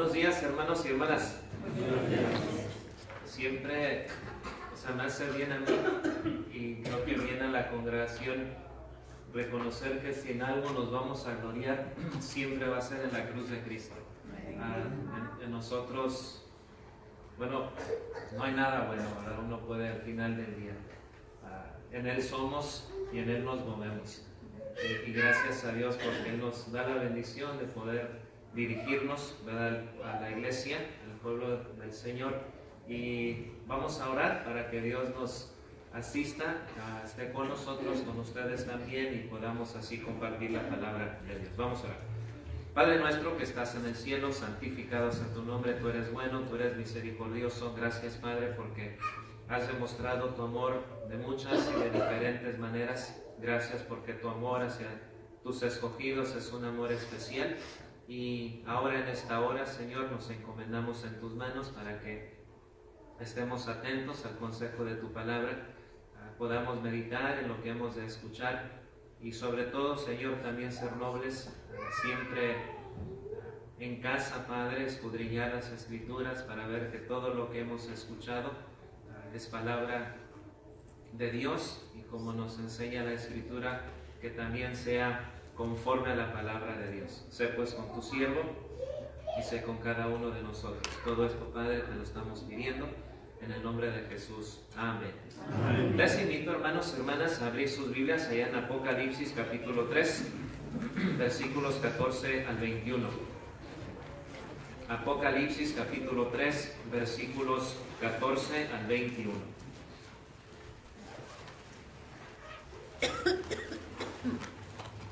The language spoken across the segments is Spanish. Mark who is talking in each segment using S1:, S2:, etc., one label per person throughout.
S1: Buenos días, hermanos y hermanas. Siempre me hace bien a mí y creo que bien a la congregación reconocer que si en algo nos vamos a gloriar, siempre va a ser en la cruz de Cristo. En nosotros, bueno, no hay nada bueno, ¿verdad? Uno puede al final del día. En Él somos y en Él nos movemos. Y gracias a Dios porque Él nos da la bendición de poder dirigirnos, ¿verdad?, a la iglesia, al pueblo del Señor. Y vamos a orar para que Dios nos asista, esté con nosotros, con ustedes también, y podamos así compartir la palabra de Dios. Vamos a orar. Padre nuestro que estás en el cielo, santificado sea tu nombre. Tú eres bueno, tú eres misericordioso. Gracias, Padre, porque has demostrado tu amor de muchas y de diferentes maneras. Gracias porque tu amor hacia tus escogidos es un amor especial. Y ahora en esta hora, Señor, nos encomendamos en tus manos para que estemos atentos al consejo de tu palabra, podamos meditar en lo que hemos de escuchar y sobre todo, Señor, también ser nobles, siempre en casa, Padre, escudriñar las Escrituras para ver que todo lo que hemos escuchado es palabra de Dios, y como nos enseña la Escritura, que también sea conforme a la palabra de Dios. Sé pues con tu siervo y sé con cada uno de nosotros. Todo esto, Padre, te lo estamos pidiendo en el nombre de Jesús. Amén. Amén. Les invito, hermanos y hermanas, a abrir sus Biblias allá en Apocalipsis capítulo 3, versículos 14 al 21. Apocalipsis capítulo 3, versículos 14 al 21.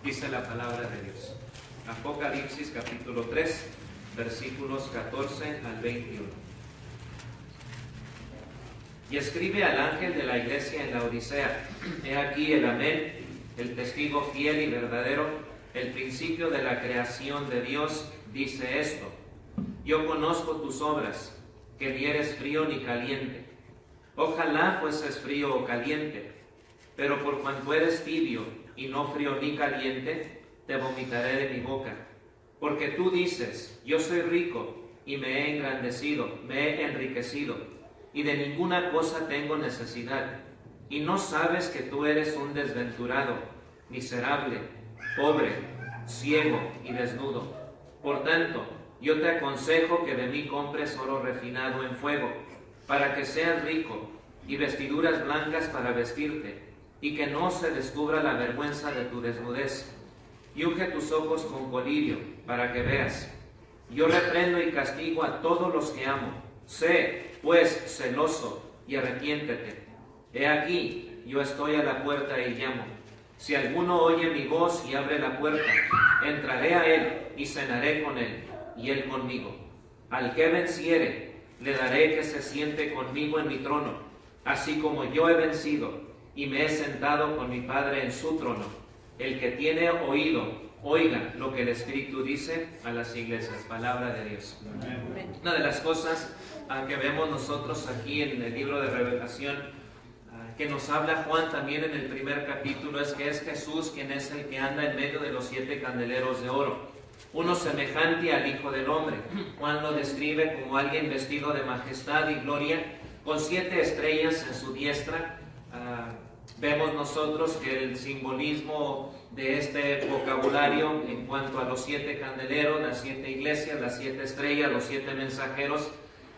S1: Dice la palabra de Dios. Apocalipsis capítulo 3, versículos 14 al 21. Y escribe al ángel de la iglesia en la Odisea: He aquí el Amén, el testigo fiel y verdadero, el principio de la creación de Dios, dice esto: Yo conozco tus obras, que ni eres frío ni caliente. Ojalá fueses frío o caliente, pero por cuanto eres tibio y no frío ni caliente, te vomitaré de mi boca. Porque tú dices: Yo soy rico y me he engrandecido, me he enriquecido, y de ninguna cosa tengo necesidad, y no sabes que tú eres un desventurado, miserable, pobre, ciego y desnudo. Por tanto, yo te aconsejo que de mí compres oro refinado en fuego, para que seas rico, y vestiduras blancas para vestirte, y que no se descubra la vergüenza de tu desnudez. Y unge tus ojos con colirio, para que veas. Yo reprendo y castigo a todos los que amo. Sé, pues, celoso, y arrepiéntete. He aquí, yo estoy a la puerta y llamo. Si alguno oye mi voz y abre la puerta, entraré a él y cenaré con él, y él conmigo. Al que venciere, le daré que se siente conmigo en mi trono, así como yo he vencido y me he sentado con mi Padre en su trono. El que tiene oído, oiga lo que el Espíritu dice a las iglesias. Palabra de Dios. Amén. Una de las cosas que vemos nosotros aquí en el libro de Revelación, que nos habla Juan también en el primer capítulo, es que es Jesús quien es el que anda en medio de los 7 candeleros de oro, uno semejante al Hijo del Hombre. Juan lo describe como alguien vestido de majestad y gloria, con 7 estrellas en su diestra. Vemos nosotros que el simbolismo de este vocabulario en cuanto a los 7 candeleros, las 7 iglesias, las 7 estrellas, los 7 mensajeros,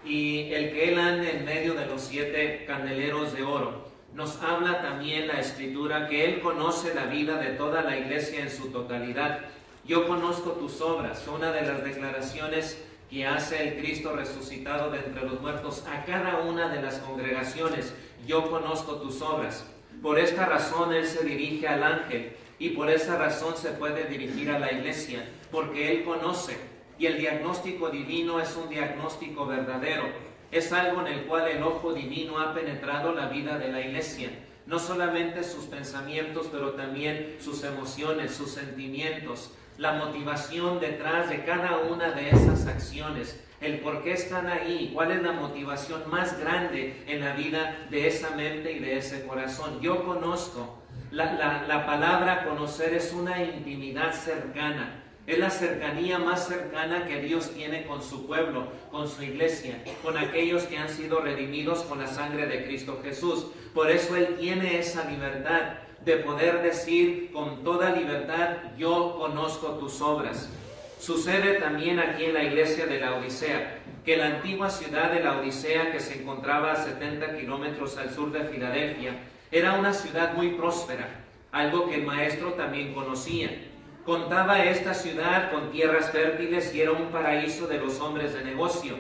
S1: y el que Él ande en medio de los 7 candeleros de oro, nos habla también la Escritura que Él conoce la vida de toda la iglesia en su totalidad. Yo conozco tus obras, una de las declaraciones que hace el Cristo resucitado de entre los muertos a cada una de las congregaciones. Yo conozco tus obras. Por esta razón Él se dirige al ángel, y por esa razón se puede dirigir a la iglesia, porque Él conoce, y el diagnóstico divino es un diagnóstico verdadero. Es algo en el cual el ojo divino ha penetrado la vida de la iglesia, no solamente sus pensamientos, pero también sus emociones, sus sentimientos, la motivación detrás de cada una de esas acciones, el por qué están ahí, cuál es la motivación más grande en la vida de esa mente y de ese corazón. Yo conozco. La palabra conocer es una intimidad cercana, Es la cercanía más cercana que Dios tiene con su pueblo, con su iglesia, con aquellos que han sido redimidos con la sangre de Cristo Jesús. Por eso Él tiene esa libertad de poder decir con toda libertad: yo conozco tus obras. Sucede también aquí en la iglesia de la Odisea, que la antigua ciudad de la Odisea, que se encontraba a 70 kilómetros al sur de Filadelfia, era una ciudad muy próspera, algo que el maestro también conocía. Contaba esta ciudad con tierras fértiles y era un paraíso de los hombres de negocio.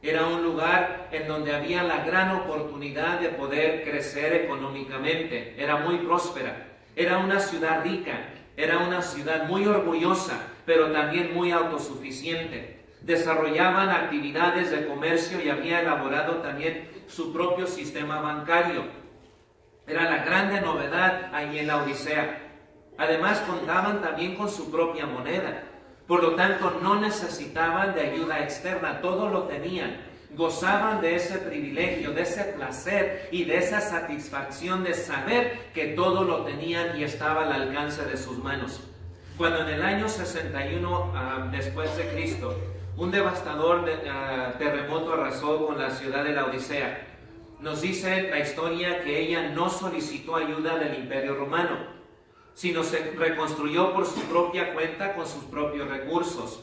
S1: Era un lugar en donde había la gran oportunidad de poder crecer económicamente. Era muy próspera. Era una ciudad rica. Era una ciudad muy orgullosa, pero también muy autosuficiente. Desarrollaban actividades de comercio y había elaborado también su propio sistema bancario. Era la grande novedad ahí en la Odisea. Además, contaban también con su propia moneda. Por lo tanto, no necesitaban de ayuda externa, todo lo tenían. Gozaban de ese privilegio, de ese placer y de esa satisfacción de saber que todo lo tenían y estaba al alcance de sus manos. Cuando en el año 61 después de Cristo, un devastador terremoto arrasó con la ciudad de la Odisea, nos dice la historia que ella no solicitó ayuda del Imperio Romano, sino se reconstruyó por su propia cuenta con sus propios recursos.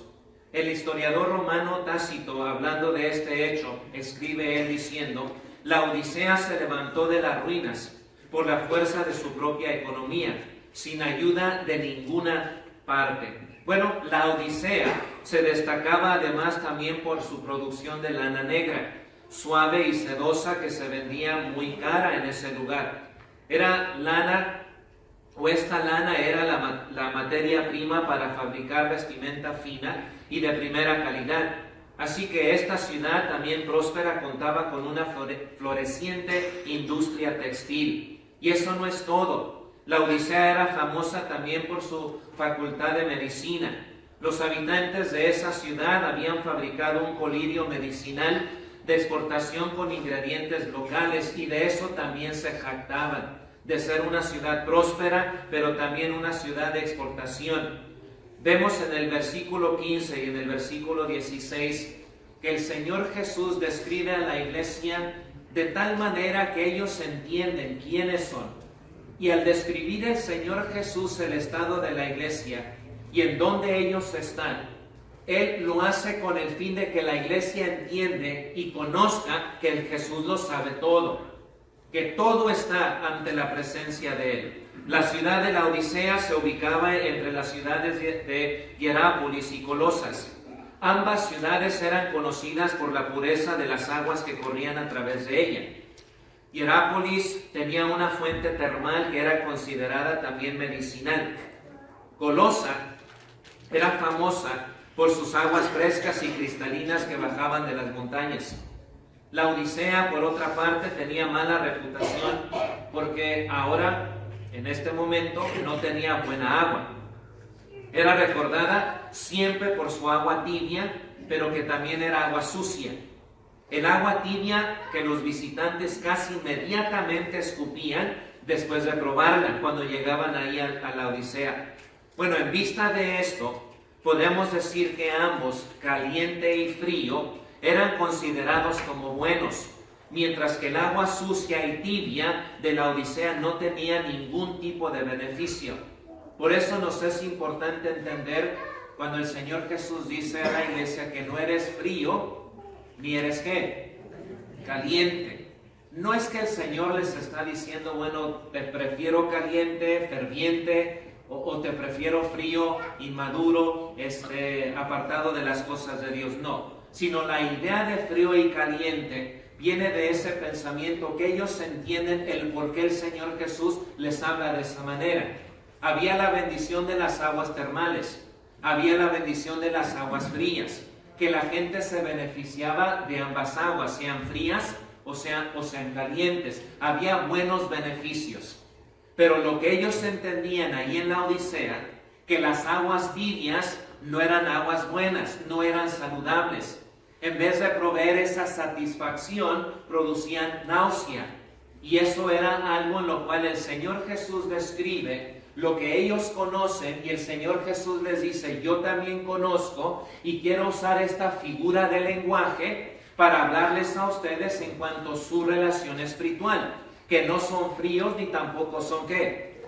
S1: El historiador romano Tácito, hablando de este hecho, escribe él diciendo: la Odisea se levantó de las ruinas por la fuerza de su propia economía, sin ayuda de ninguna parte. Bueno, la Odisea se destacaba además también por su producción de lana negra, suave y sedosa, que se vendía muy cara en ese lugar. Esta lana era la materia prima para fabricar vestimenta fina y de primera calidad. Así que esta ciudad también próspera contaba con una floreciente industria textil. Y eso no es todo. La Odisea era famosa también por su facultad de medicina. Los habitantes de esa ciudad habían fabricado un colirio medicinal de exportación con ingredientes locales, y de eso también se jactaban, de ser una ciudad próspera, pero también una ciudad de exportación. Vemos en el versículo 15 y en el versículo 16 que el Señor Jesús describe a la iglesia de tal manera que ellos entienden quiénes son. Y al describir el Señor Jesús el estado de la iglesia y en dónde ellos están, Él lo hace con el fin de que la iglesia entiende y conozca que el Jesús lo sabe todo, que todo está ante la presencia de Él. La ciudad de la Odisea se ubicaba entre las ciudades de Hierápolis y Colosas. Ambas ciudades eran conocidas por la pureza de las aguas que corrían a través de ella. Hierápolis tenía una fuente termal que era considerada también medicinal. Colosa era famosa por sus aguas frescas y cristalinas que bajaban de las montañas. La Odisea, por otra parte, tenía mala reputación porque ahora, en este momento, no tenía buena agua. Era recordada siempre por su agua tibia, pero que también era agua sucia. El agua tibia que los visitantes casi inmediatamente escupían después de probarla cuando llegaban ahí a la Odisea. Bueno, en vista de esto, podemos decir que ambos, caliente y frío, eran considerados como buenos, mientras que el agua sucia y tibia de la Odisea no tenía ningún tipo de beneficio. Por eso nos es importante entender cuando el Señor Jesús dice a la iglesia que no eres frío, ni eres ¿qué? Caliente. No es que el Señor les está diciendo, bueno, te prefiero caliente, ferviente, o te prefiero frío, inmaduro, apartado de las cosas de Dios. No, sino la idea de frío y caliente viene de ese pensamiento que ellos entienden el por qué el Señor Jesús les habla de esa manera. Había la bendición de las aguas termales, había la bendición de las aguas frías, que la gente se beneficiaba de ambas aguas, sean frías o sean calientes. Había buenos beneficios. Pero lo que ellos entendían ahí en la Odisea, que las aguas tibias no eran aguas buenas, no eran saludables. En vez de proveer esa satisfacción, producían náusea. Y eso era algo en lo cual el Señor Jesús describe lo que ellos conocen, y el Señor Jesús les dice, yo también conozco y quiero usar esta figura de lenguaje para hablarles a ustedes en cuanto a su relación espiritual, que no son fríos ni tampoco son ¿qué?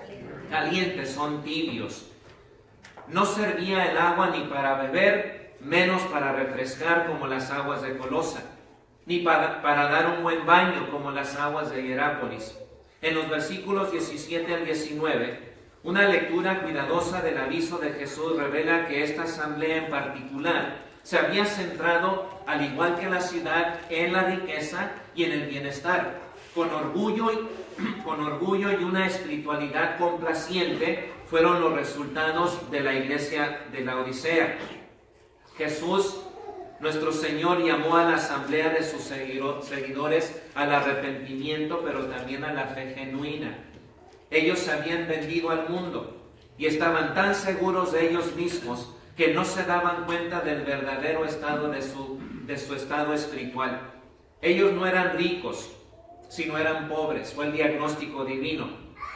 S1: Calientes, son tibios. No servía el agua ni para beber, menos para refrescar como las aguas de Colosa, ni para dar un buen baño como las aguas de Hierápolis. En los versículos 17 al 19, una lectura cuidadosa del aviso de Jesús revela que esta asamblea en particular se había centrado, al igual que la ciudad, en la riqueza y en el bienestar, con orgullo y una espiritualidad complaciente fueron los resultados de la iglesia de la Odisea. Jesús, nuestro Señor, llamó a la asamblea de sus seguidores al arrepentimiento, pero también a la fe genuina. Ellos se habían vendido al mundo y estaban tan seguros de ellos mismos que no se daban cuenta del verdadero estado de su estado espiritual. Ellos no eran ricos, sino eran pobres, fue el diagnóstico divino.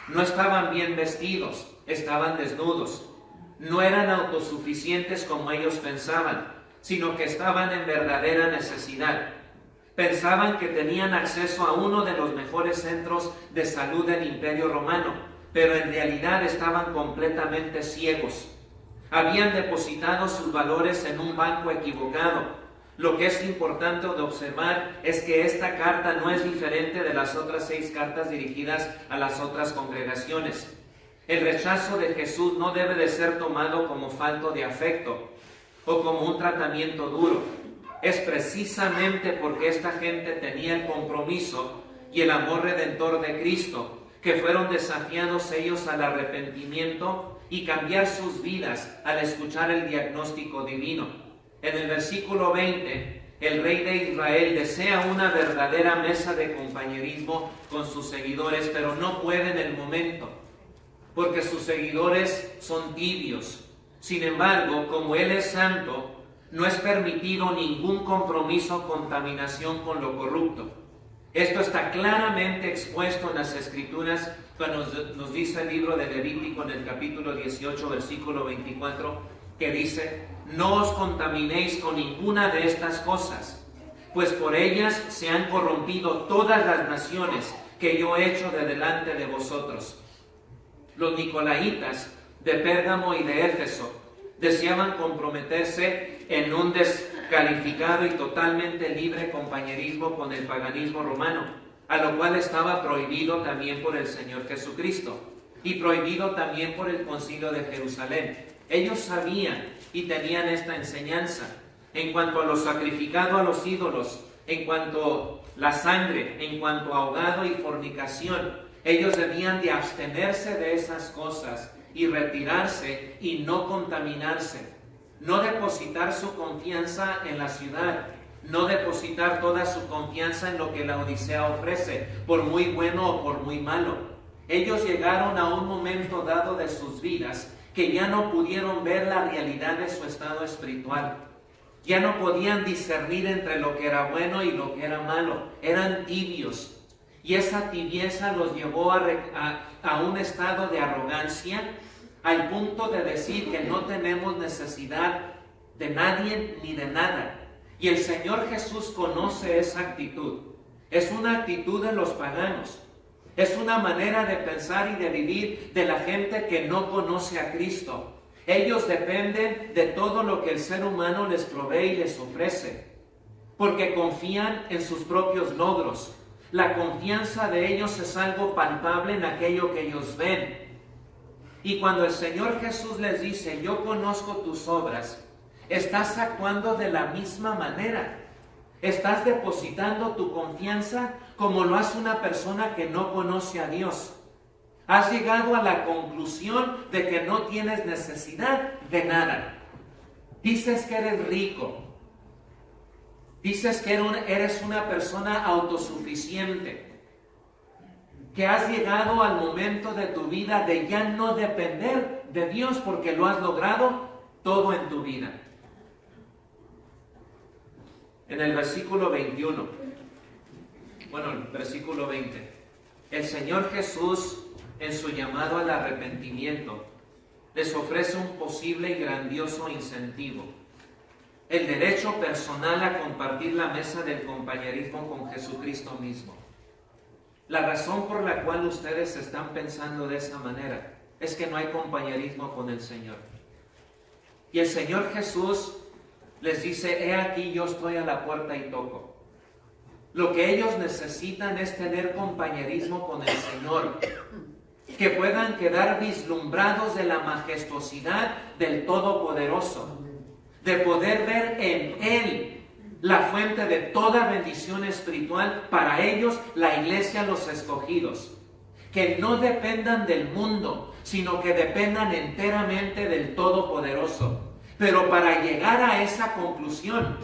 S1: No estaban bien vestidos, estaban desnudos. No eran autosuficientes como ellos pensaban, sino que estaban en verdadera necesidad. Pensaban que tenían acceso a uno de los mejores centros de salud del Imperio Romano, pero en realidad estaban completamente ciegos. Habían depositado sus valores en un banco equivocado. Lo que es importante de observar es que esta carta no es diferente de las otras 6 cartas dirigidas a las otras congregaciones. El rechazo de Jesús no debe de ser tomado como falta de afecto o como un tratamiento duro. Es precisamente porque esta gente tenía el compromiso y el amor redentor de Cristo que fueron desafiados ellos al arrepentimiento y cambiar sus vidas al escuchar el diagnóstico divino. En el versículo 20, el rey de Israel desea una verdadera mesa de compañerismo con sus seguidores, pero no puede en el momento, porque sus seguidores son tibios. Sin embargo, como Él es santo, no es permitido ningún compromiso o contaminación con lo corrupto. Esto está claramente expuesto en las Escrituras cuando nos dice el libro de Levítico en el capítulo 18, versículo 24, que dice: no os contaminéis con ninguna de estas cosas, pues por ellas se han corrompido todas las naciones que yo he hecho de delante de vosotros. Los nicolaitas de Pérgamo y de Éfeso deseaban comprometerse en un descalificado y totalmente libre compañerismo con el paganismo romano, a lo cual estaba prohibido también por el Señor Jesucristo y prohibido también por el Concilio de Jerusalén. Ellos sabían y tenían esta enseñanza en cuanto a lo sacrificado a los ídolos, en cuanto a la sangre, en cuanto a ahogado y fornicación. Ellos debían de abstenerse de esas cosas y retirarse y no contaminarse, no depositar su confianza en la ciudad, no depositar toda su confianza en lo que la Odisea ofrece, por muy bueno o por muy malo. Ellos llegaron a un momento dado de sus vidas que ya no pudieron ver la realidad de su estado espiritual. Ya no podían discernir entre lo que era bueno y lo que era malo. Eran tibios. Y esa tibieza los llevó a un estado de arrogancia, al punto de decir que no tenemos necesidad de nadie ni de nada. Y el Señor Jesús conoce esa actitud. Es una actitud de los paganos. Es una manera de pensar y de vivir de la gente que no conoce a Cristo. Ellos dependen de todo lo que el ser humano les provee y les ofrece, porque confían en sus propios logros. La confianza de ellos es algo palpable en aquello que ellos ven. Y cuando el Señor Jesús les dice: yo conozco tus obras, estás actuando de la misma manera. Estás depositando tu confianza como lo hace una persona que no conoce a Dios. Has llegado a la conclusión de que no tienes necesidad de nada. Dices que eres rico. Dices que eres una persona autosuficiente. Que has llegado al momento de tu vida de ya no depender de Dios porque lo has logrado todo en tu vida. En el versículo 21, el versículo 20, el Señor Jesús en su llamado al arrepentimiento, les ofrece un posible y grandioso incentivo: el derecho personal a compartir la mesa del compañerismo con Jesucristo mismo. La razón por la cual ustedes están pensando de esa manera es que no hay compañerismo con el Señor. Y el Señor Jesús les dice: he aquí, yo estoy a la puerta y toco. Lo que ellos necesitan es tener compañerismo con el Señor, que puedan quedar vislumbrados de la majestuosidad del Todopoderoso, de poder ver en Él la fuente de toda bendición espiritual para ellos, la iglesia, los escogidos. Que no dependan del mundo, sino que dependan enteramente del Todopoderoso. Pero para llegar a esa conclusión,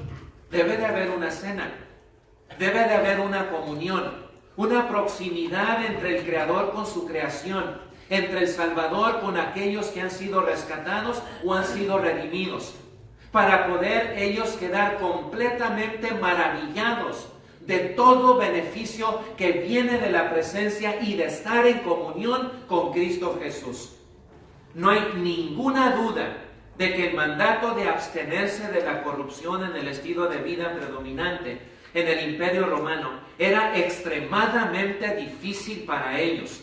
S1: debe de haber una cena, debe de haber una comunión, una proximidad entre el Creador con su creación, entre el Salvador con aquellos que han sido rescatados o han sido redimidos, para poder ellos quedar completamente maravillados de todo beneficio que viene de la presencia y de estar en comunión con Cristo Jesús. No hay ninguna duda de que el mandato de abstenerse de la corrupción en el estilo de vida predominante en el Imperio Romano era extremadamente difícil para ellos.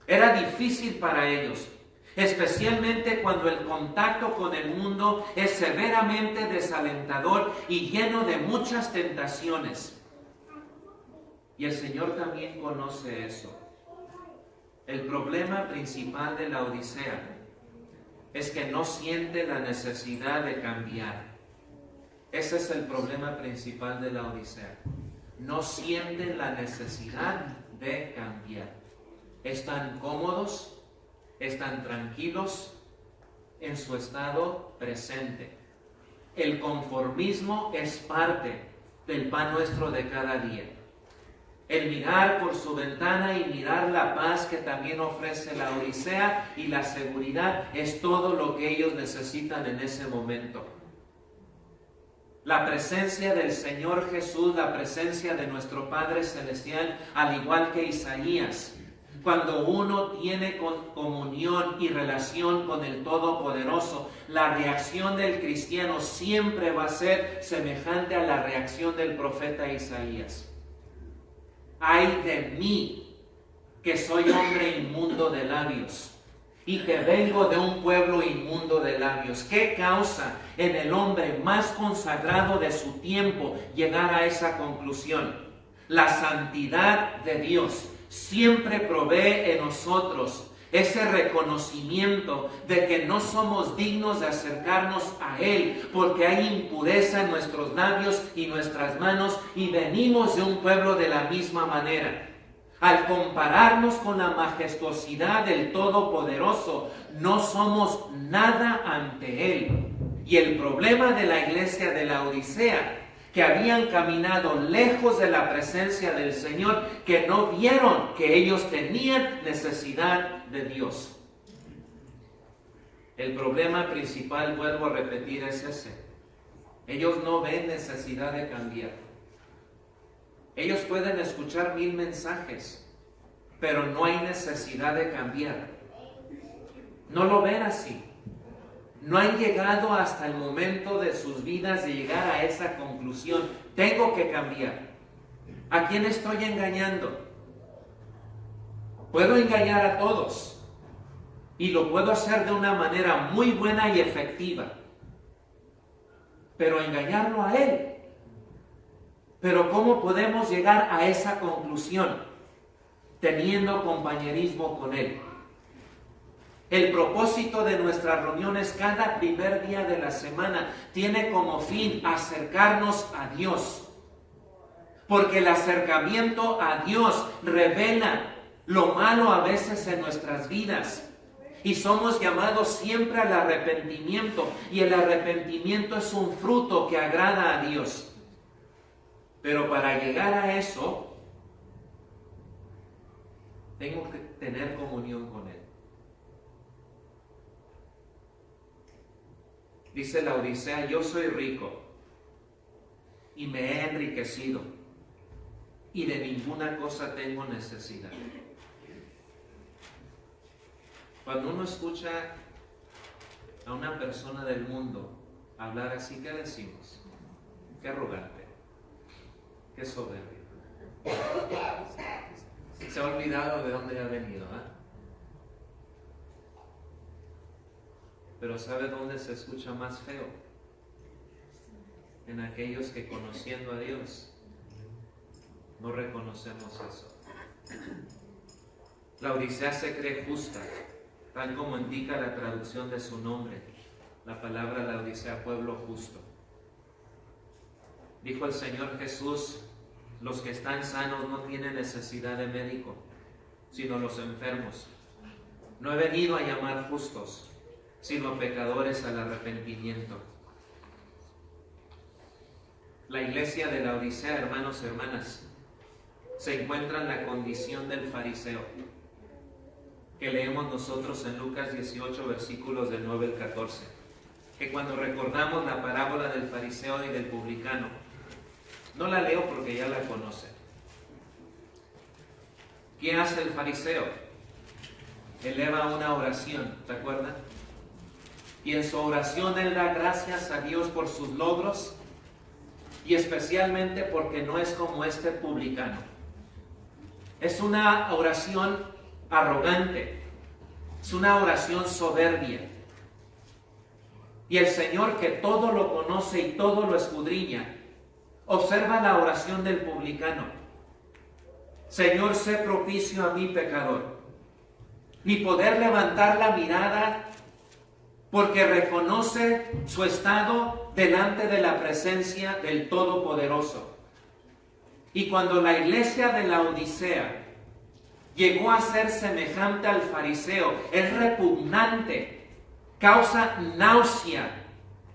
S1: Era difícil para ellos, especialmente cuando el contacto con el mundo es severamente desalentador y lleno de muchas tentaciones. Y el Señor también conoce eso. El problema principal de la Odisea es que no siente la necesidad de cambiar. Ese es el problema principal de la Odisea. No sienten la necesidad de cambiar. Están cómodos, están tranquilos en su estado presente. El conformismo es parte del pan nuestro de cada día. El mirar por su ventana y mirar la paz que también ofrece la Odisea y la seguridad es todo lo que ellos necesitan en ese momento. La presencia del Señor Jesús, la presencia de nuestro Padre Celestial, al igual que Isaías, cuando uno tiene comunión y relación con el Todopoderoso, la reacción del cristiano siempre va a ser semejante a la reacción del profeta Isaías. Ay de mí, que soy hombre inmundo de labios, y que vengo de un pueblo inmundo de labios. ¿Qué causa en el hombre más consagrado de su tiempo llegar a esa conclusión? La santidad de Dios siempre provee en nosotros ese reconocimiento de que no somos dignos de acercarnos a Él, porque hay impureza en nuestros labios y nuestras manos, y venimos de un pueblo de la misma manera. Al compararnos con la majestuosidad del Todopoderoso, no somos nada ante Él. Y el problema de la iglesia de la Odisea, que habían caminado lejos de la presencia del Señor, que no vieron que ellos tenían necesidad de Dios. El problema principal, vuelvo a repetir, es ese. Ellos no ven necesidad de cambiar. Ellos pueden escuchar 1000 mensajes, pero no hay necesidad de cambiar. No lo ven así. No han llegado hasta el momento de sus vidas de llegar a esa conclusión. Tengo que cambiar. ¿A quién estoy engañando? Puedo engañar a todos y lo puedo hacer de una manera muy buena y efectiva, pero engañarlo a Él. Pero ¿cómo podemos llegar a esa conclusión? Teniendo compañerismo con Él. El propósito de nuestras reuniones cada primer día de la semana tiene como fin acercarnos a Dios. Porque el acercamiento a Dios revela lo malo a veces en nuestras vidas. Y somos llamados siempre al arrepentimiento. Y el arrepentimiento es un fruto que agrada a Dios. Pero para llegar a eso, tengo que tener comunión con Él. Dice la Odisea: yo soy rico y me he enriquecido y de ninguna cosa tengo necesidad. Cuando uno escucha a una persona del mundo hablar así, ¿qué decimos? Qué arrogante, qué soberbio. Se ha olvidado de dónde ha venido, ¿eh? Pero ¿sabe dónde se escucha más feo? En aquellos que, conociendo a Dios, no reconocemos eso. La Odisea se cree justa, tal como indica la traducción de su nombre, la palabra la Odisea, pueblo justo. Dijo el Señor Jesús: los que están sanos no tienen necesidad de médico, sino los enfermos. No he venido a llamar justos, sino pecadores al arrepentimiento. La iglesia de la Odisea, hermanos y hermanas, se encuentra en la condición del fariseo, que leemos nosotros en Lucas 18, versículos del 9 al 14, que cuando recordamos la parábola del fariseo y del publicano, no la leo porque ya la conoce. ¿Qué hace el fariseo? Eleva una oración, ¿se acuerdan? Y en su oración él da gracias a Dios por sus logros y especialmente porque no es como este publicano. Es una oración arrogante, es una oración soberbia. Y el Señor, que todo lo conoce y todo lo escudriña, observa la oración del publicano. Señor, sé propicio a mi pecador. Ni poder levantar la mirada porque reconoce su estado delante de la presencia del Todopoderoso. Y cuando la iglesia de la Odisea llegó a ser semejante al fariseo, es repugnante, causa náusea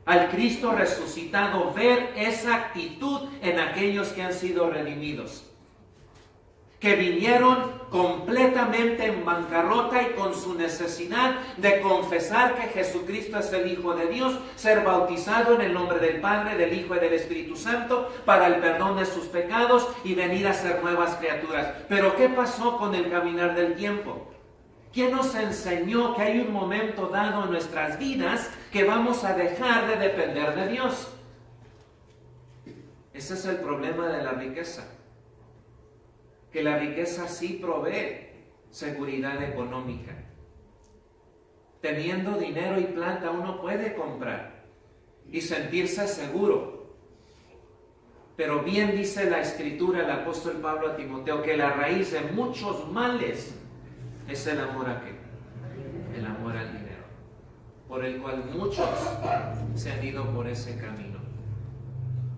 S1: al Cristo resucitado ver esa actitud en aquellos que han sido redimidos, que vinieron completamente en bancarrota y con su necesidad de confesar que Jesucristo es el Hijo de Dios, ser bautizado en el nombre del Padre, del Hijo y del Espíritu Santo para el perdón de sus pecados y venir a ser nuevas criaturas. Pero ¿qué pasó con el caminar del tiempo? ¿Quién nos enseñó que hay un momento dado en nuestras vidas que vamos a dejar de depender de Dios? Ese es el problema de la riqueza. Que la riqueza sí provee seguridad económica. Teniendo dinero y plata uno puede comprar y sentirse seguro. Pero bien dice la Escritura, el apóstol Pablo a Timoteo, que la raíz de muchos males es el amor a qué? El amor al dinero, por el cual muchos se han ido por ese camino.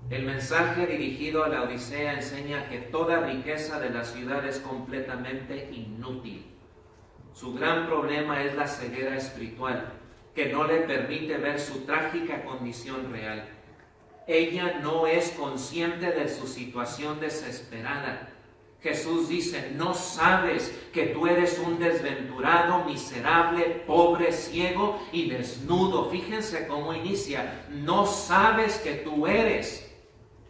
S1: El mensaje dirigido a la Odisea enseña que toda riqueza de la ciudad es completamente inútil. Su gran problema es la ceguera espiritual, que no le permite ver su trágica condición real. Ella no es consciente de su situación desesperada. Jesús dice: no sabes que tú eres un desventurado, miserable, pobre, ciego y desnudo. Fíjense cómo inicia. No sabes que tú eres.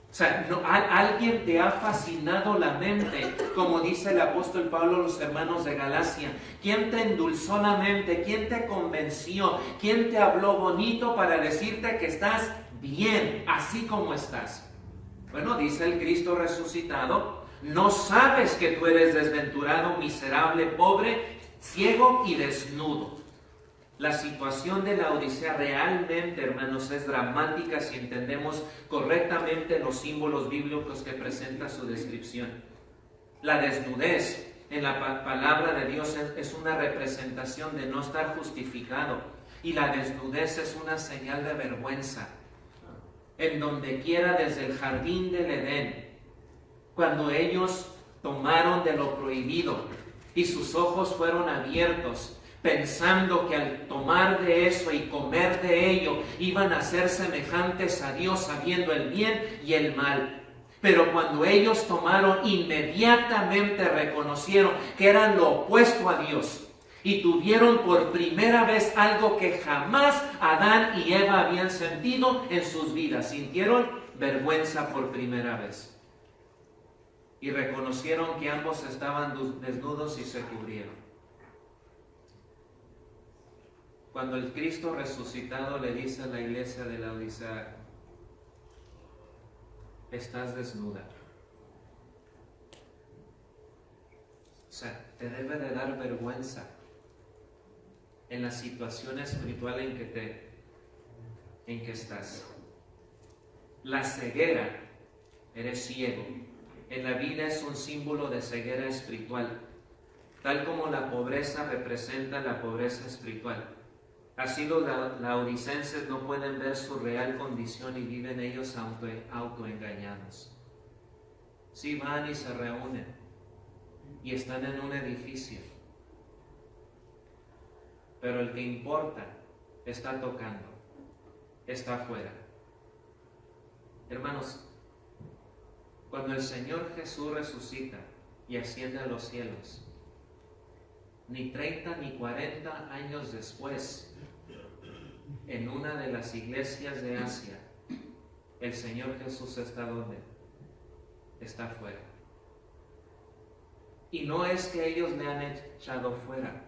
S1: O sea, alguien te ha fascinado la mente, como dice el apóstol Pablo a los hermanos de Galacia. ¿Quién te endulzó la mente? ¿Quién te convenció? ¿Quién te habló bonito para decirte que estás bien, así como estás? Bueno, dice el Cristo resucitado: no sabes que tú eres desventurado, miserable, pobre, ciego y desnudo. La situación de la Odisea realmente, hermanos, es dramática si entendemos correctamente los símbolos bíblicos que presenta su descripción. La desnudez en la palabra de Dios es una representación de no estar justificado, y la desnudez es una señal de vergüenza. En donde quiera, desde el jardín del Edén, cuando ellos tomaron de lo prohibido y sus ojos fueron abiertos, pensando que al tomar de eso y comer de ello iban a ser semejantes a Dios, sabiendo el bien y el mal. Pero cuando ellos tomaron, inmediatamente reconocieron que eran lo opuesto a Dios y tuvieron por primera vez algo que jamás Adán y Eva habían sentido en sus vidas. Sintieron vergüenza por primera vez y reconocieron que ambos estaban desnudos y se cubrieron. cuando el Cristo resucitado le dice a la iglesia de la Odisea, estás desnuda. O sea, te debe de dar vergüenza en la situación espiritual en que estás. La ceguera, eres ciego. En la vida es un símbolo de ceguera espiritual, tal como la pobreza representa la pobreza espiritual. Así los laodicenses no pueden ver su real condición y viven ellos autoengañados. Sí van y se reúnen y están en un edificio, pero el que importa está tocando, está afuera. Hermanos, cuando el Señor Jesús resucita y asciende a los cielos, ni 30 ni 40 años después, en una de las iglesias de Asia, el Señor Jesús está ¿dónde? Está afuera. Y no es que ellos le han echado fuera,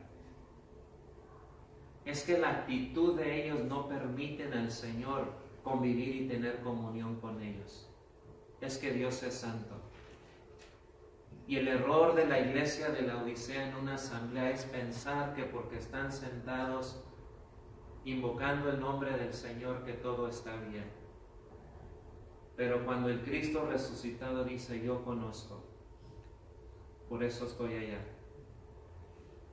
S1: es que la actitud de ellos no permiten al Señor convivir y tener comunión con ellos. Es que Dios es santo. Y el error de la iglesia de la Odisea en una asamblea es pensar que porque están sentados invocando el nombre del Señor que todo está bien. Pero cuando el Cristo resucitado dice, yo conozco, por eso estoy allá.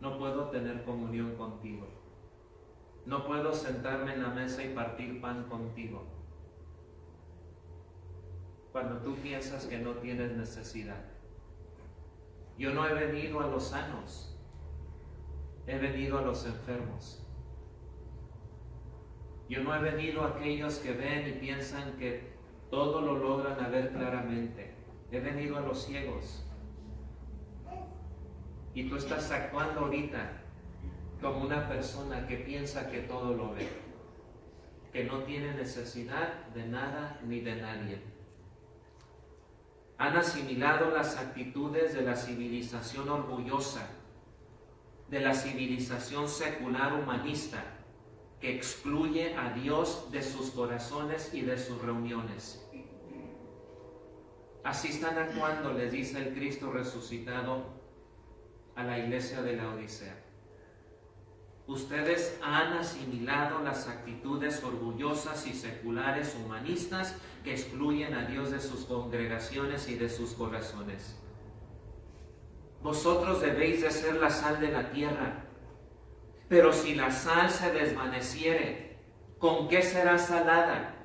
S1: No puedo tener comunión contigo. No puedo sentarme en la mesa y partir pan contigo. Cuando tú piensas que no tienes necesidad. Yo no he venido a los sanos, he venido a los enfermos. Yo no he venido a aquellos que ven y piensan que todo lo logran a ver claramente. He venido a los ciegos. Y tú estás actuando ahorita como una persona que piensa que todo lo ve, que no tiene necesidad de nada ni de nadie. Han asimilado las actitudes de la civilización orgullosa, de la civilización secular humanista, que excluye a Dios de sus corazones y de sus reuniones. Así están actuando, les dice el Cristo resucitado a la iglesia de la Odisea. Ustedes han asimilado las actitudes orgullosas y seculares humanistas que excluyen a Dios de sus congregaciones y de sus corazones. Vosotros debéis de ser la sal de la tierra, pero si la sal se desvaneciere, ¿con qué será salada?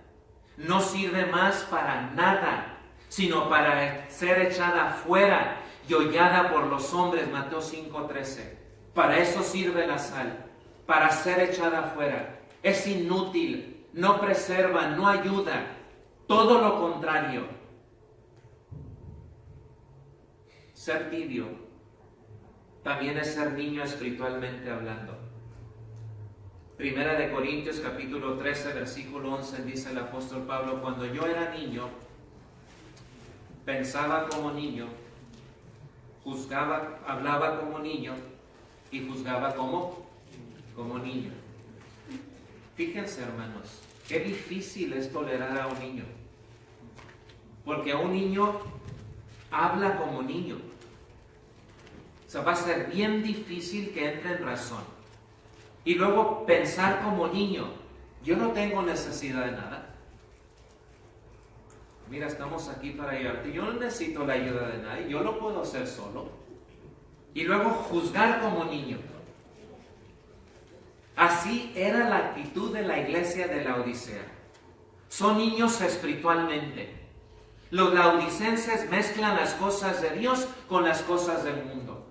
S1: No sirve más para nada, sino para ser echada fuera y hollada por los hombres. Mateo 5:13. Para eso sirve la sal, para ser echada afuera. Es inútil, no preserva, no ayuda, todo lo contrario. Ser tibio también es ser niño espiritualmente hablando. Primera de Corintios capítulo 13 versículo 11 dice el apóstol Pablo, cuando yo era niño, pensaba como niño, juzgaba, hablaba como niño y juzgaba como niño. Fíjense, hermanos, qué difícil es tolerar a un niño. Porque a un niño habla como niño. O sea, va a ser bien difícil que entre en razón. Y luego pensar como niño. Yo no tengo necesidad de nada. Mira, estamos aquí para ayudarte. Yo no necesito la ayuda de nadie. Yo lo puedo hacer solo. Y luego juzgar como niño. Así era la actitud de la iglesia de la Odisea. Son niños espiritualmente. Los laodicenses mezclan las cosas de Dios con las cosas del mundo.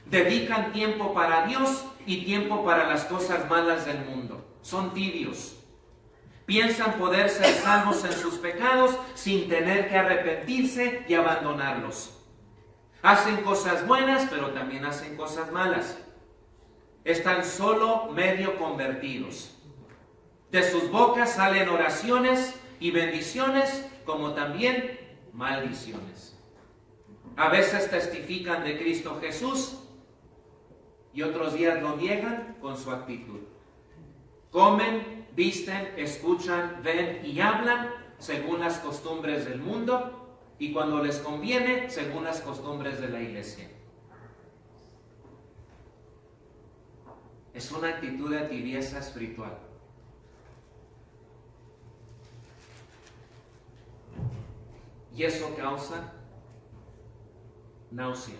S1: Dedican tiempo para Dios y tiempo para las cosas malas del mundo. Son tibios. Piensan poder ser salvos en sus pecados sin tener que arrepentirse y abandonarlos. Hacen cosas buenas, pero también hacen cosas malas. Están solo medio convertidos. De sus bocas salen oraciones y bendiciones, como también maldiciones. A veces testifican de Cristo Jesús y otros días lo niegan con su actitud. Comen, visten, escuchan, ven y hablan según las costumbres del mundo y cuando les conviene, según las costumbres de la iglesia. Es una actitud de tibieza espiritual. Y eso causa náusea.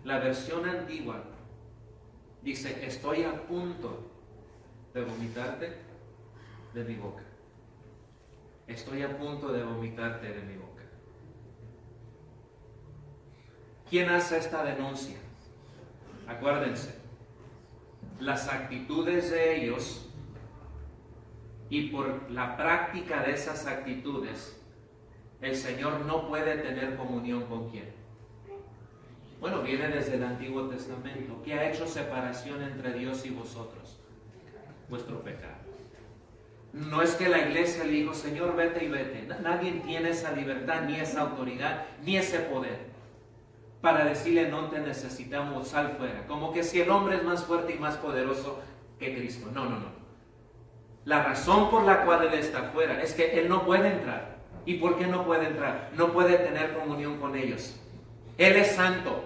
S1: La versión antigua dice, estoy a punto de vomitarte de mi boca. Estoy a punto de vomitarte de mi boca. ¿Quién hace esta denuncia? Acuérdense, las actitudes de ellos y por la práctica de esas actitudes, el Señor no puede tener comunión con quién. Bueno, viene desde el Antiguo Testamento, que ha hecho separación entre Dios y vosotros, vuestro pecado. No es que la iglesia le dijo, Señor, vete y vete. Nadie tiene esa libertad, ni esa autoridad, ni ese poder para decirle, no te necesitamos, sal fuera. Como que si el hombre es más fuerte y más poderoso que Cristo. No, no, no. La razón por la cual Él está fuera es que Él no puede entrar. ¿Y por qué no puede entrar? No puede tener comunión con ellos. Él es santo.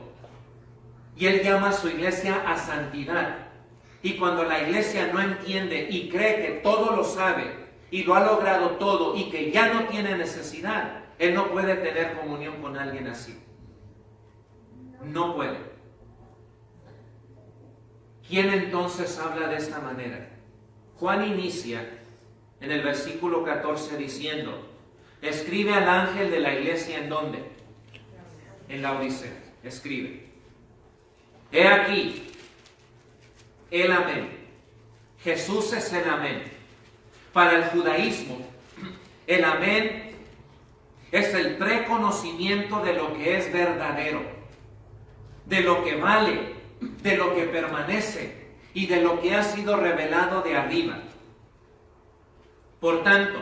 S1: Y Él llama a su iglesia a santidad. Y cuando la iglesia no entiende y cree que todo lo sabe y lo ha logrado todo y que ya no tiene necesidad, Él no puede tener comunión con alguien así. No puede. ¿Quién entonces habla de esta manera? Juan inicia en el versículo 14 diciendo, escribe al ángel de la iglesia ¿en dónde? En la Odisea. Escribe. He aquí, el amén. Jesús es el amén. Para el judaísmo, el amén es el preconocimiento de lo que es verdadero, de lo que vale, de lo que permanece y de lo que ha sido revelado de arriba. Por tanto,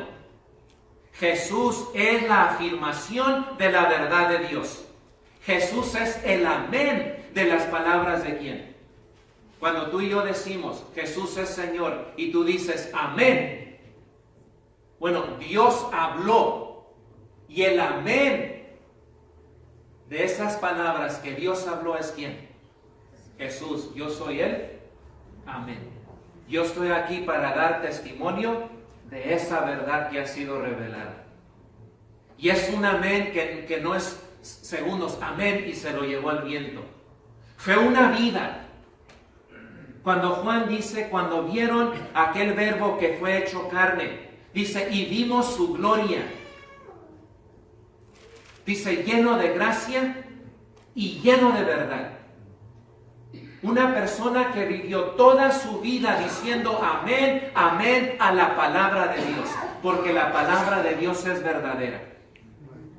S1: Jesús es la afirmación de la verdad de Dios. Jesús es el amén de las palabras de quién. Cuando tú y yo decimos Jesús es Señor y tú dices amén, bueno, Dios habló y el amén de esas palabras que Dios habló es quién. Jesús, yo soy Él, amén. Yo estoy aquí para dar testimonio de esa verdad que ha sido revelada. Y es un amén que no es segundos, amén, y se lo llevó al viento. Fue una vida. Cuando Juan dice, cuando vieron aquel verbo que fue hecho carne, dice, y vimos su gloria. Dice, lleno de gracia y lleno de verdad. Una persona que vivió toda su vida diciendo amén, amén a la palabra de Dios, porque la palabra de Dios es verdadera.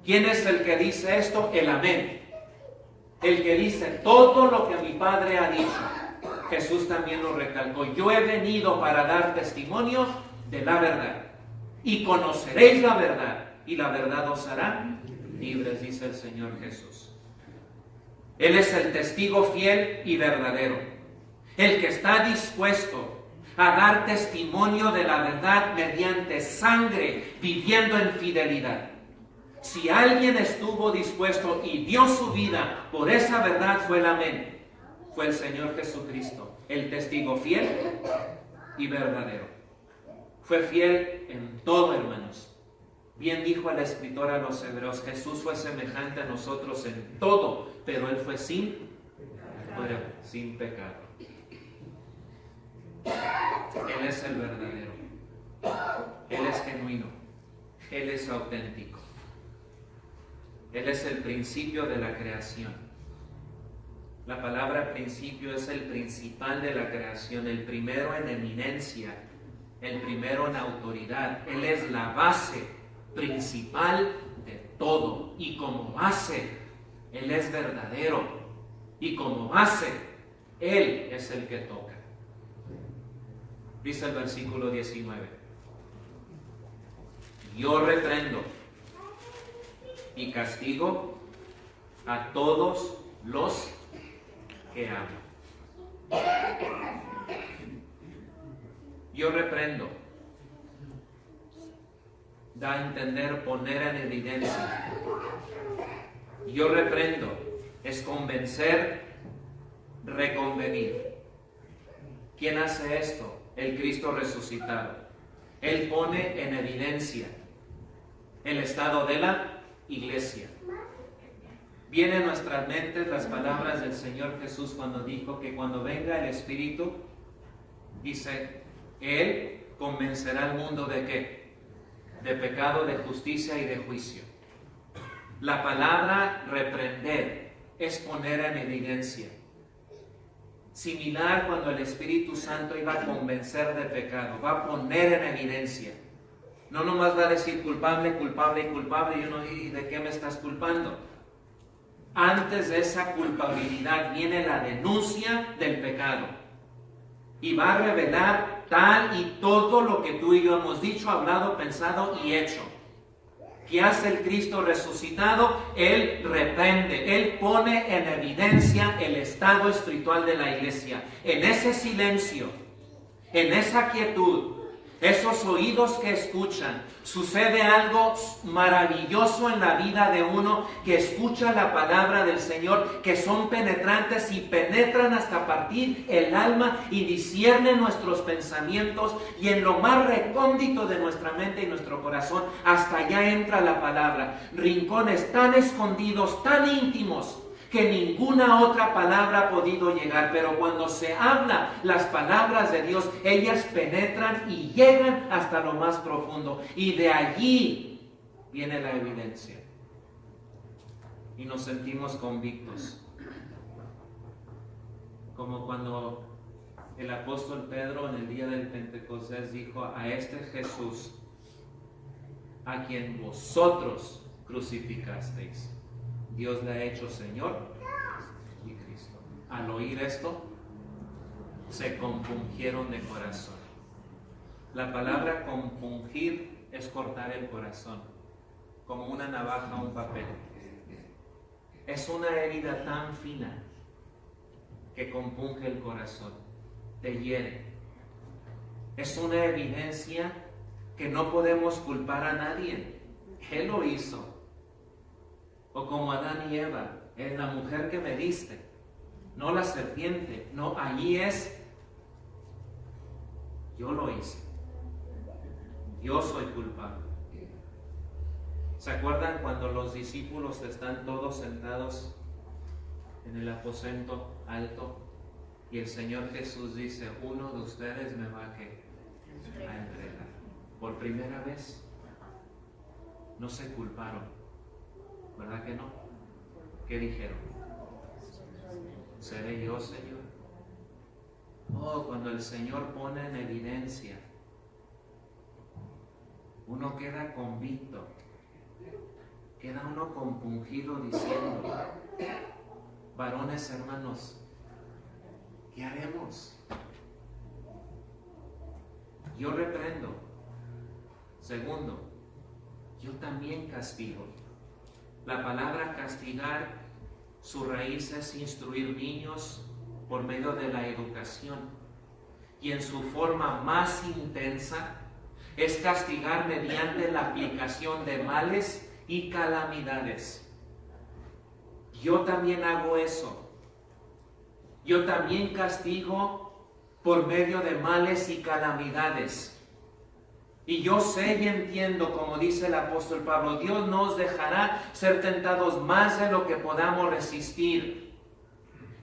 S1: ¿Quién es el que dice esto? El amén. El que dice todo lo que mi Padre ha dicho. Jesús también lo recalcó. Yo he venido para dar testimonio de la verdad. Y conoceréis la verdad, y la verdad os hará libres, dice el Señor Jesús. Él es el testigo fiel y verdadero, el que está dispuesto a dar testimonio de la verdad mediante sangre, viviendo en fidelidad. Si alguien estuvo dispuesto y dio su vida por esa verdad, fue el amén. Fue el Señor Jesucristo, el testigo fiel y verdadero. Fue fiel en todo, hermanos. Bien dijo el escritor a los hebreos, Jesús fue semejante a nosotros en todo, pero Él fue sin pecado. Él es el verdadero. Él es genuino. Él es auténtico. Él es el principio de la creación. La palabra principio es el principal de la creación, el primero en eminencia, el primero en autoridad. Él es la base principal de todo. Y como base, Él es verdadero. Y como base, Él es el que toca. Dice el versículo 19. Yo reprendo y castigo a todos los que amo. Yo reprendo. Da a entender poner en evidencia. Yo reprendo. Es convencer, reconvenir. ¿Quién hace esto? El Cristo resucitado. Él pone en evidencia el estado de la iglesia. Vienen a nuestras mentes las palabras del Señor Jesús cuando dijo que cuando venga el Espíritu, dice, Él convencerá al mundo ¿de qué? De pecado, de justicia y de juicio. La palabra reprender es poner en evidencia. Similar cuando el Espíritu Santo iba a convencer de pecado, va a poner en evidencia. No nomás va a decir culpable, culpable y culpable, y uno, ¿y de qué me estás culpando? Antes de esa culpabilidad viene la denuncia del pecado. Y va a revelar tal y todo lo que tú y yo hemos dicho, hablado, pensado y hecho. ¿Qué hace el Cristo resucitado? Él reprende, Él pone en evidencia el estado espiritual de la iglesia. En ese silencio, en esa quietud, esos oídos que escuchan, sucede algo maravilloso en la vida de uno que escucha la palabra del Señor, que son penetrantes y penetran hasta partir el alma y disciernen nuestros pensamientos, y en lo más recóndito de nuestra mente y nuestro corazón, hasta allá entra la palabra. Rincones tan escondidos, tan íntimos, que ninguna otra palabra ha podido llegar, pero cuando se habla las palabras de Dios, ellas penetran y llegan hasta lo más profundo, y de allí viene la evidencia y nos sentimos convictos, como cuando el apóstol Pedro en el día del Pentecostés dijo: a este Jesús a quien vosotros crucificasteis, Dios le ha hecho Señor y Cristo. Al oír esto, se compungieron de corazón. La palabra compungir es cortar el corazón, como una navaja o un papel. Es una herida tan fina que compunge el corazón, te hiere. Es una evidencia que no podemos culpar a nadie. Él lo hizo. O como Adán y Eva, es la mujer que me diste, no la serpiente. No, allí es, yo lo hice, yo soy culpable. ¿Se acuerdan cuando los discípulos están todos sentados en el aposento alto y el Señor Jesús dice: uno de ustedes me va a entregar? Por primera vez no se culparon. ¿Verdad que no? ¿Qué dijeron? ¿Seré yo, Señor? Oh, cuando el Señor pone en evidencia, uno queda convicto, queda uno compungido diciendo: varones hermanos, ¿qué haremos? Yo reprendo. Segundo, yo también castigo. La palabra castigar, su raíz es instruir niños por medio de la educación. Y en su forma más intensa es castigar mediante la aplicación de males y calamidades. Yo también hago eso. Yo también castigo por medio de males y calamidades. Y yo sé y entiendo, como dice el apóstol Pablo, Dios no os dejará ser tentados más de lo que podamos resistir.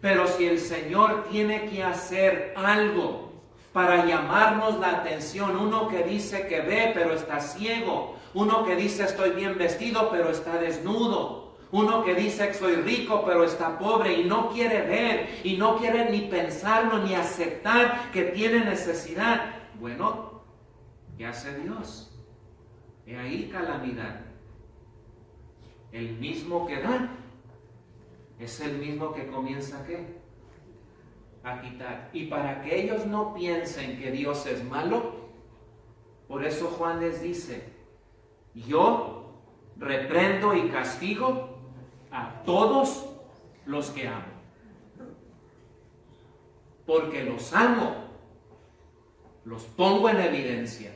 S1: Pero si el Señor tiene que hacer algo para llamarnos la atención, uno que dice que ve pero está ciego, uno que dice estoy bien vestido pero está desnudo, uno que dice que soy rico pero está pobre y no quiere ver y no quiere ni pensarlo ni aceptar que tiene necesidad, bueno, ¿qué hace Dios? He ahí calamidad. El mismo que da es el mismo que comienza ¿qué? A quitar. Y para que ellos no piensen que Dios es malo, por eso Juan les dice: yo reprendo y castigo a todos los que amo. porque los amo, los pongo en evidencia.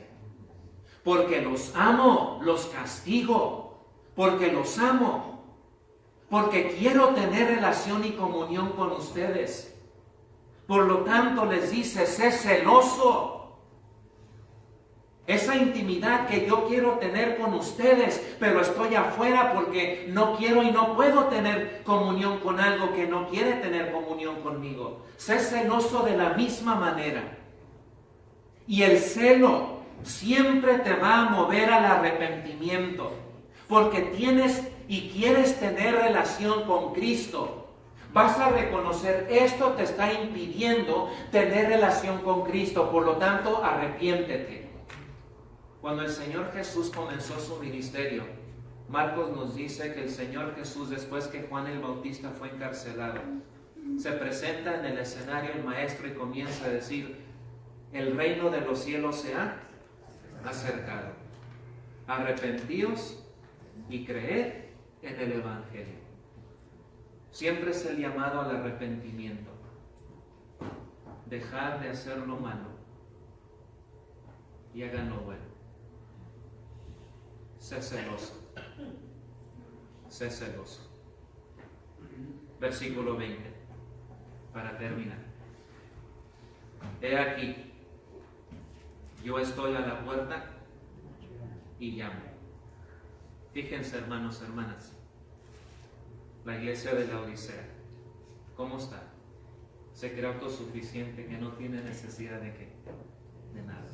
S1: Porque los amo, los castigo. Porque los amo. Porque quiero tener relación y comunión con ustedes. Por lo tanto les dice, sé celoso. Esa intimidad que yo quiero tener con ustedes, pero estoy afuera porque no quiero y no puedo tener comunión con algo que no quiere tener comunión conmigo. Sé celoso de la misma manera. Y el celo siempre te va a mover al arrepentimiento, porque tienes y quieres tener relación con Cristo. Vas a reconocer, esto te está impidiendo tener relación con Cristo, por lo tanto, arrepiéntete. Cuando el Señor Jesús comenzó su ministerio, Marcos nos dice que el Señor Jesús, después que Juan el Bautista fue encarcelado, se presenta en el escenario el Maestro y comienza a decir, el reino de los cielos se ha acercado. Arrepentíos y creed en el Evangelio. Siempre es el llamado al arrepentimiento. Dejar de hacer lo malo y hagan lo bueno. Sé celoso. Sé celoso. Versículo 20. Para terminar. He aquí, yo estoy a la puerta y llamo. Fíjense, hermanos, hermanas. La iglesia de la Odisea, ¿cómo está? Se cree autosuficiente, que no tiene necesidad de qué, de nada.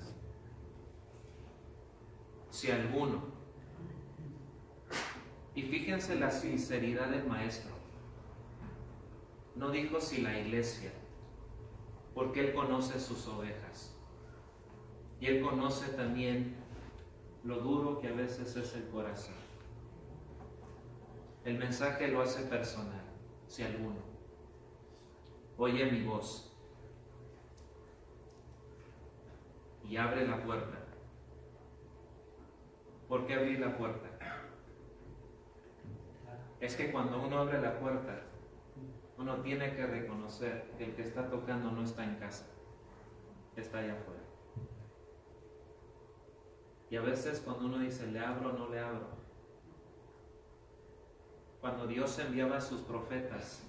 S1: Si alguno, y fíjense la sinceridad del maestro, no dijo si la iglesia, porque él conoce sus ovejas, y él conoce también lo duro que a veces es el corazón. El mensaje lo hace personal. Si alguno oye mi voz y abre la puerta. ¿Por qué abrir la puerta? Es que cuando uno abre la puerta, uno tiene que reconocer que el que está tocando no está en casa, está allá afuera. Y a veces cuando uno dice, ¿le abro o no le abro? Cuando Dios enviaba a sus profetas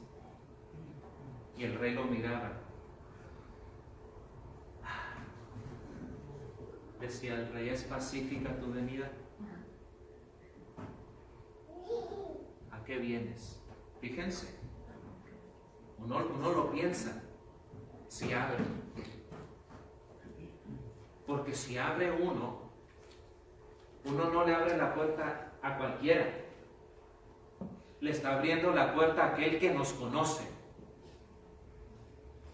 S1: y el rey lo miraba, decía el rey, ¿es pacífica tu venida? ¿A qué vienes? Fíjense, uno lo piensa, si abre. Porque si abre uno no le abre la puerta a cualquiera. Le está abriendo la puerta a aquel que nos conoce.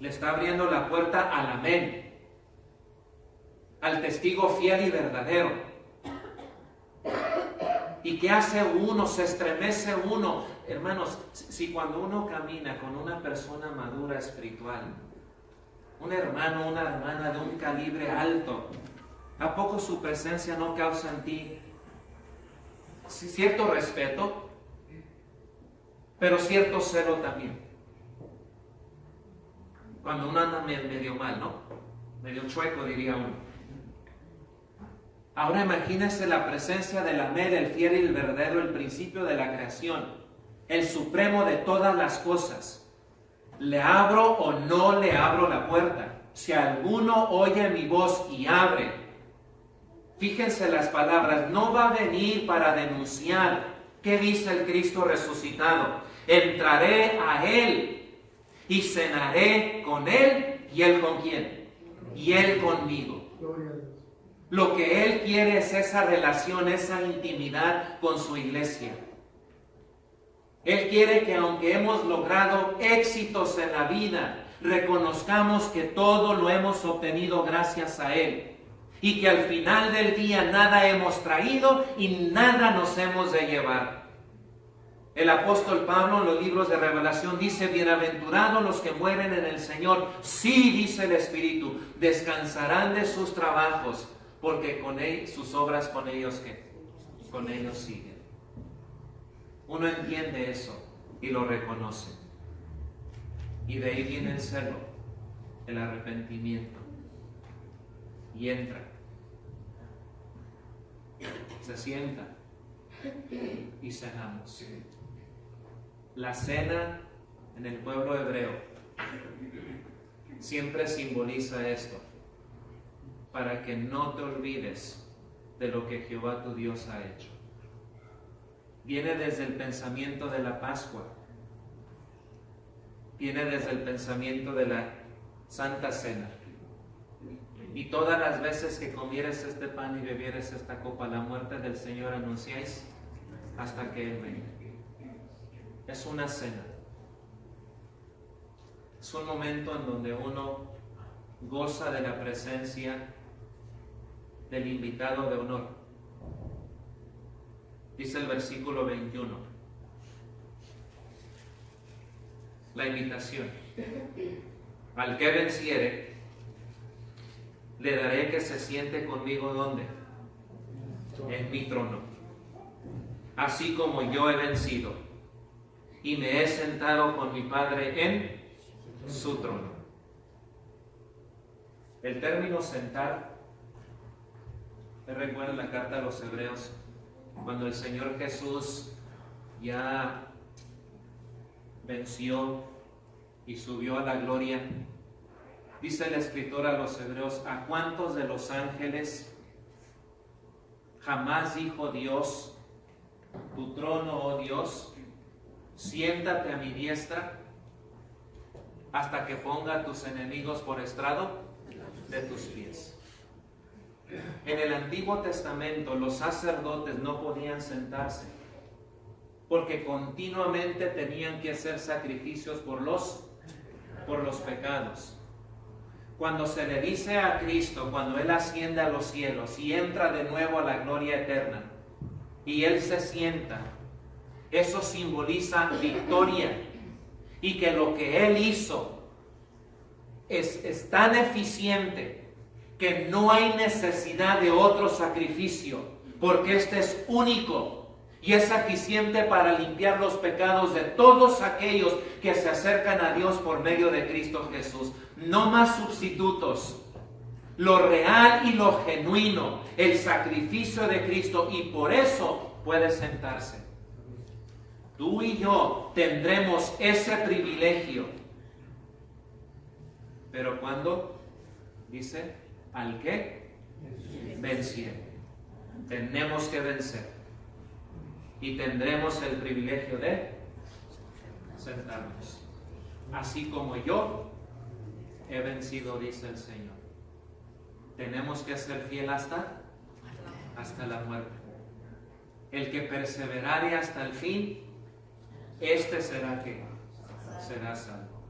S1: Le está abriendo la puerta al amén, al testigo fiel y verdadero. ¿Y qué hace uno? Se estremece uno. Hermanos, si cuando uno camina con una persona madura espiritual, un hermano, una hermana de un calibre alto, ¿a poco su presencia no causa en ti cierto respeto? Pero cierto celo también. Cuando uno anda medio mal, ¿no? Medio chueco, diría uno. Ahora imagínense la presencia del amén, el fiel y el verdadero, el principio de la creación, el supremo de todas las cosas. ¿Le abro o no le abro la puerta? Si alguno oye mi voz y abre, fíjense las palabras, no va a venir para denunciar. ¿Qué dice el Cristo resucitado? Entraré a Él y cenaré con Él. ¿Y Él con quién? Y Él conmigo. Lo que Él quiere es esa relación, esa intimidad con su iglesia. Él quiere que aunque hemos logrado éxitos en la vida, reconozcamos que todo lo hemos obtenido gracias a Él. Y que al final del día nada hemos traído y nada nos hemos de llevar. El apóstol Pablo en los libros de Revelación dice, bienaventurados los que mueren en el Señor. Sí, dice el Espíritu, descansarán de sus trabajos, porque con él, sus obras con ellos, ¿qué? Con ellos siguen. Uno entiende eso y lo reconoce. Y de ahí viene el celo. el arrepentimiento. Y entra. Se sienta y cenamos. La cena en el pueblo hebreo siempre simboliza esto, para que no te olvides de lo que Jehová tu Dios ha hecho. Viene desde el pensamiento de la Pascua, viene desde el pensamiento de la Santa Cena. Y todas las veces que comieres este pan y bebieres esta copa, la muerte del Señor anunciáis hasta que Él venga. Es una cena. Es un momento en donde uno goza de la presencia del invitado de honor. Dice el versículo 21. La invitación. Al que venciere, le daré que se siente conmigo, ¿dónde? En mi trono. Así como yo he vencido y me he sentado con mi Padre en su trono. El término sentar, me recuerda la carta a los Hebreos, cuando el Señor Jesús ya venció y subió a la gloria. Dice el escritor a los Hebreos: ¿a cuántos de los ángeles jamás dijo Dios, tu trono, oh Dios, siéntate a mi diestra hasta que ponga a tus enemigos por estrado de tus pies? En el Antiguo Testamento los sacerdotes no podían sentarse porque continuamente tenían que hacer sacrificios por los pecados. Cuando se le dice a Cristo, cuando Él asciende a los cielos y entra de nuevo a la gloria eterna, y Él se sienta, eso simboliza victoria, y que lo que Él hizo es tan eficiente que no hay necesidad de otro sacrificio, porque este es único y es eficiente para limpiar los pecados de todos aquellos que se acercan a Dios por medio de Cristo Jesús. No más sustitutos. Lo real y lo genuino, el sacrificio de Cristo, y por eso puede sentarse. Tú y yo tendremos ese privilegio. Pero cuando dice, al que venciere, tenemos que vencer. Y tendremos el privilegio de sentarnos. Así como yo he vencido, dice el Señor. Tenemos que ser fiel hasta la muerte. El que perseverare hasta el fin, este será salvo.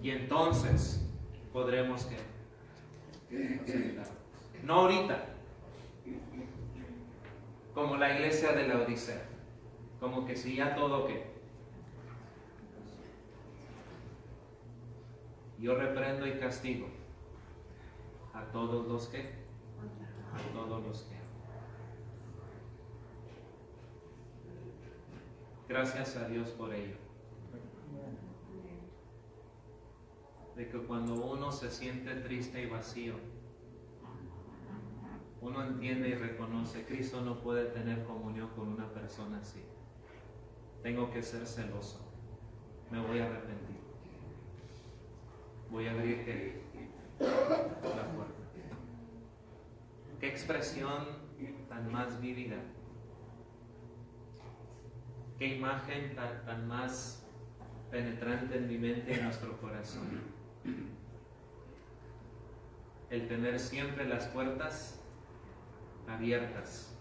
S1: Y entonces podremos sentarnos. No ahorita, como la iglesia de la Odisea, como que si ya todo yo reprendo y castigo a todos los que gracias a Dios por ello, de que cuando uno se siente triste y vacío, uno entiende y reconoce, Cristo no puede tener comunión con una persona así. Tengo que ser celoso. Me voy a arrepentir. Voy a abrir la puerta. Qué expresión tan más vívida. Qué imagen tan más penetrante en mi mente y en nuestro corazón. El tener siempre las puertas abiertas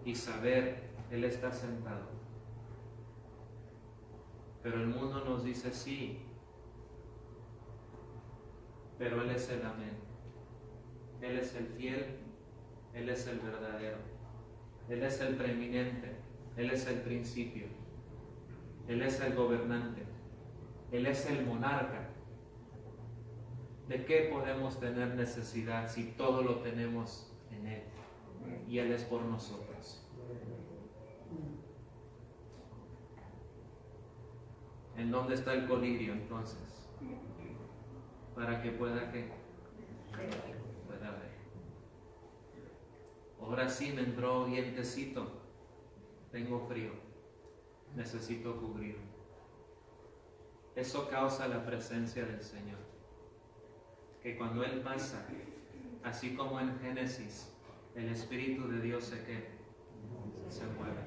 S1: y saber, Él está sentado. Pero el mundo nos dice sí, pero Él es el amén. Él es el fiel, Él es el verdadero, Él es el preeminente, Él es el principio, Él es el gobernante, Él es el monarca. ¿De qué podemos tener necesidad si todo lo tenemos en Él? Y Él es por nosotros. ¿En dónde está el colirio entonces? para que pueda que pueda ver. Ahora sí me entró vientecito, tengo frío, necesito cubrirme. Eso causa la presencia del Señor, que cuando Él pasa, así como en Génesis, el Espíritu de Dios se mueve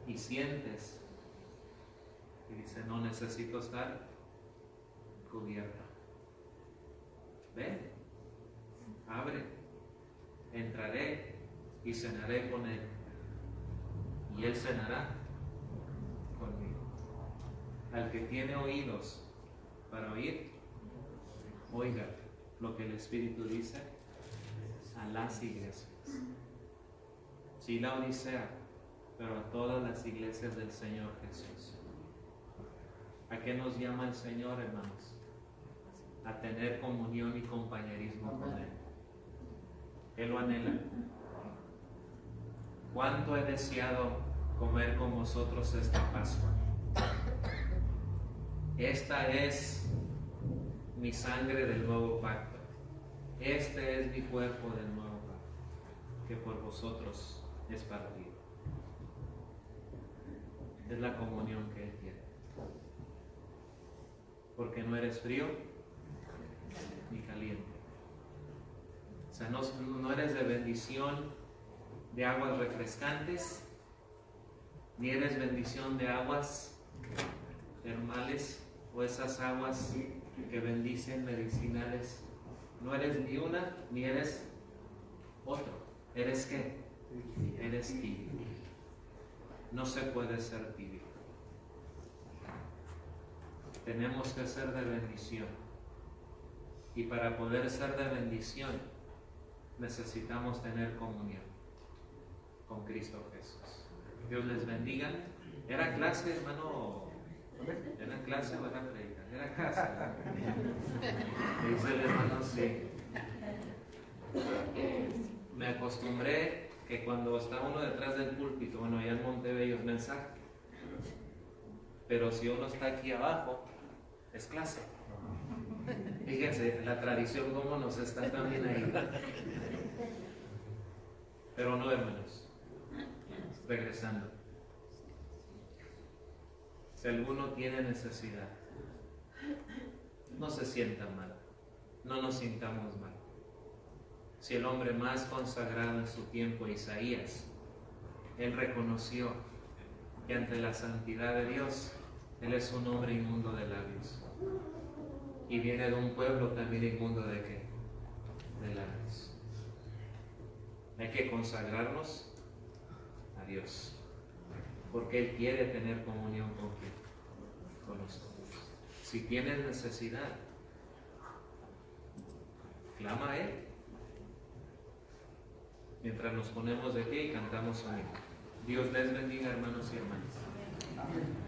S1: y sientes y dice, no necesito estar cubierto. Ven, abre, entraré y cenaré con Él y Él cenará conmigo. Al que tiene oídos para oír, oiga lo que el Espíritu dice a las iglesias. Sí, la Odisea, pero a todas las iglesias del Señor Jesús. ¿A qué nos llama el Señor, hermanos? A tener comunión y compañerismo con Él. Él lo anhela. ¿Cuánto he deseado comer con vosotros esta Pascua? Esta es mi sangre del nuevo pacto. Este es mi cuerpo del nuevo pacto, que por vosotros es partido. Es la comunión que Él quiere. Porque no eres frío ni caliente. O sea, no eres de bendición de aguas refrescantes, ni eres bendición de aguas termales o esas aguas que bendicen medicinales. No eres ni una ni eres otro. ¿Eres qué? Eres tibio. No se puede ser tibio. Tenemos que ser de bendición. Y para poder ser de bendición necesitamos tener comunión con Cristo Jesús. Dios les bendiga. ¿Era clase, hermano? ¿Era clase o era predica? Era clase. Dice el hermano, sí. Me acostumbré que cuando está uno detrás del púlpito, bueno, allá en Montebello es mensaje, pero si uno está aquí abajo, es clase. Fíjense, la tradición cómo nos está también ahí. Pero no, hermanos. Regresando. Si alguno tiene necesidad, no se sienta mal, no nos sintamos mal. Si el hombre más consagrado en su tiempo, Isaías, él reconoció que ante la santidad de Dios, él es un hombre inmundo de labios. Y viene de un pueblo también inmundo de ¿qué? De labios. Hay que consagrarnos a Dios, porque Él quiere tener comunión con nosotros. Si tienes necesidad, clama a Él. Mientras nos ponemos de pie y cantamos un himno. Dios les bendiga, hermanos y hermanas.